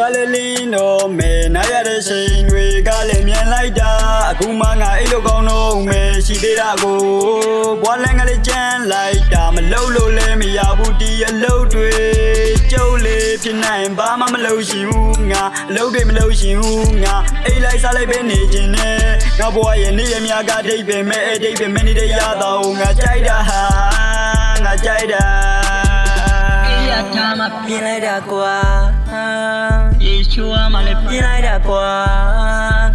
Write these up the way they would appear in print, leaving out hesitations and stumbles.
Galilino me naya de shinwe galemian like da Kumanga ilo kono me shidera go Walangale chan like da Malolo le me yabuti a low dwe Jole pina bama malo shunga low de malo shunga A like sale benijine Na boy and Niamiaga David me David many day yada unga jaida na jaida Tama pinai da kwa Yeshua male pinai da kwa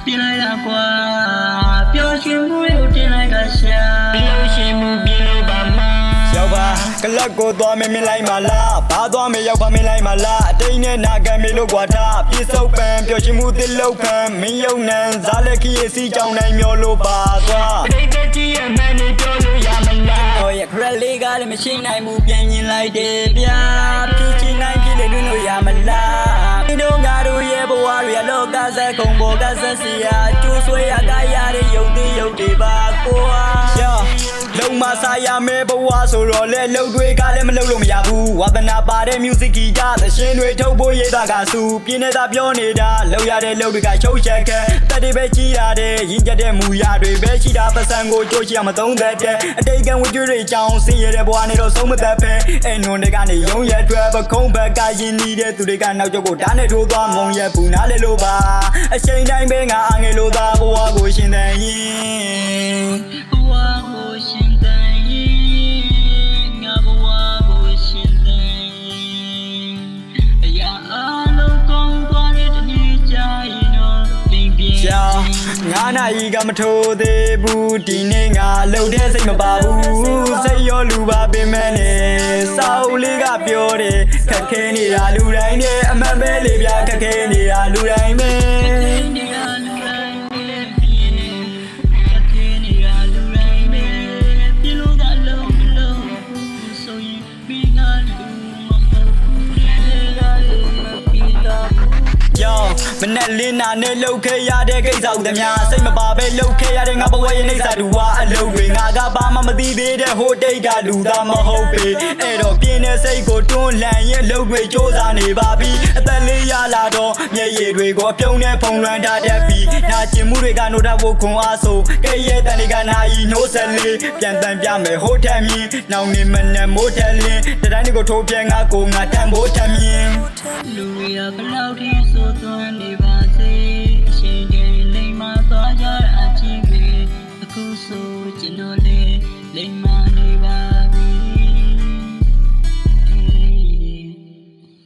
Pinai da kwa Pyo shimu utinai da sha Pyo shimu bino bama Yauba kalako dwa me milai mala Ba dwa me yauba milai mala Taine naga me lo gwata Piso pan pyo shimu tilo pan Me yau nan zale ki yesi chao nai myo lo ba dwa Pite chi ya mani pyo lo ya mala Oh ya krali ga le machine nai mu pian yin lai de bia Pichi nai pi le lu no ya mala Pino ga ru ye bwa ri ya lo ga sa kong bo ga sa si ya Chu sui ya ga ya de yau de ba kwa Long masaya me bwa so ro le lo dwe ka le ma lo lo ma ya bu Wadana pa de music ဂီတသရှင်တွေထုတ်ဖို့ရေးတာကစုပြင်းနေတာပြောနေတာလောက်ရတဲ့လုပ်တွေကချုပ်ချက်ခဲတက်တွေပဲကြီးတာတဲ့ရင်ကျက်တဲ့မူရတွေပဲရှိတာပတ်စံကိုကြိုးချရမသုံးသက်တဲ့အတိတ်ကဝကြွတွေကြောင်းစင်ရတဲ့ဘဝနေတော့ဆုံးမသက်ပဲအဲ့နွန်တွေကနေရုံးရက်တွေပခုံးဘက်ကရင်နေတဲ့သူတွေကနောက်ကျောကိုဓာတ်နဲ့ထိုးသွားမုံရက်ဘူးနားလေလို့ပါအချိန်တိုင်းပဲငါအငယ်လို့သာဘဝကိုရှင်သန်ရင် ငါနာကြီးကမထိုးသေးဘူးဒီနေ့ငါလှုပ်တဲ့စိတ်မပါဘူးစိတ်ရောလူပါပင်မနဲ့စောက်လေးကပြောတယ်ခက်ခဲနေတာလူတိုင်းနဲ့အမှန်ပဲလေဗျာခက်ခဲနေတာလူတိုင်းပဲမနဲ့လင်းနာနဲ့လှုပ်ခဲရတဲ့ကိစ္စဥဒမြစိတ်မပါပဲလှုပ်ခဲရတဲ့ငါဘဝရဲ့နေစာတူဝါအလုပ်တွေငါကဘာမှမသိသေးတဲ့ဟိုတိတ်ကလူသားမဟုတ်ပေအဲ့တော့ပြင်းတဲ့စိတ်ကိုတွန်းလှန်ရဲ့လှုပ်တွေစ조사နေပါပြီအသက်လေးရလာတော့မျက်ရည်တွေကိုအပြုံးနဲ့ဖုံလွှမ်းထားတတ်ပြီနာကျင်မှုတွေကနိုးတဖို့ခွန်အားဆိုကဲရဲ့တန်တွေကနာယီနှိုးဆက်လေးပြန်တန်ပြမယ်ဟိုထမ်းမြင်နောင်နေမနဲ့မိုးထက်လင်းတတိုင်းတွေကိုထိုးပြန်ငါကိုငါတန်ဖို့ထမ်းမြင်လူရဘလောက်ထိဆိုသွမ်းနေပါစေအချိန်ကြီးလိမ္မာသွားကြအကြည့်ပဲအခုဆိုကျွန်တော်လေးလိမ္မာနေပါပြီ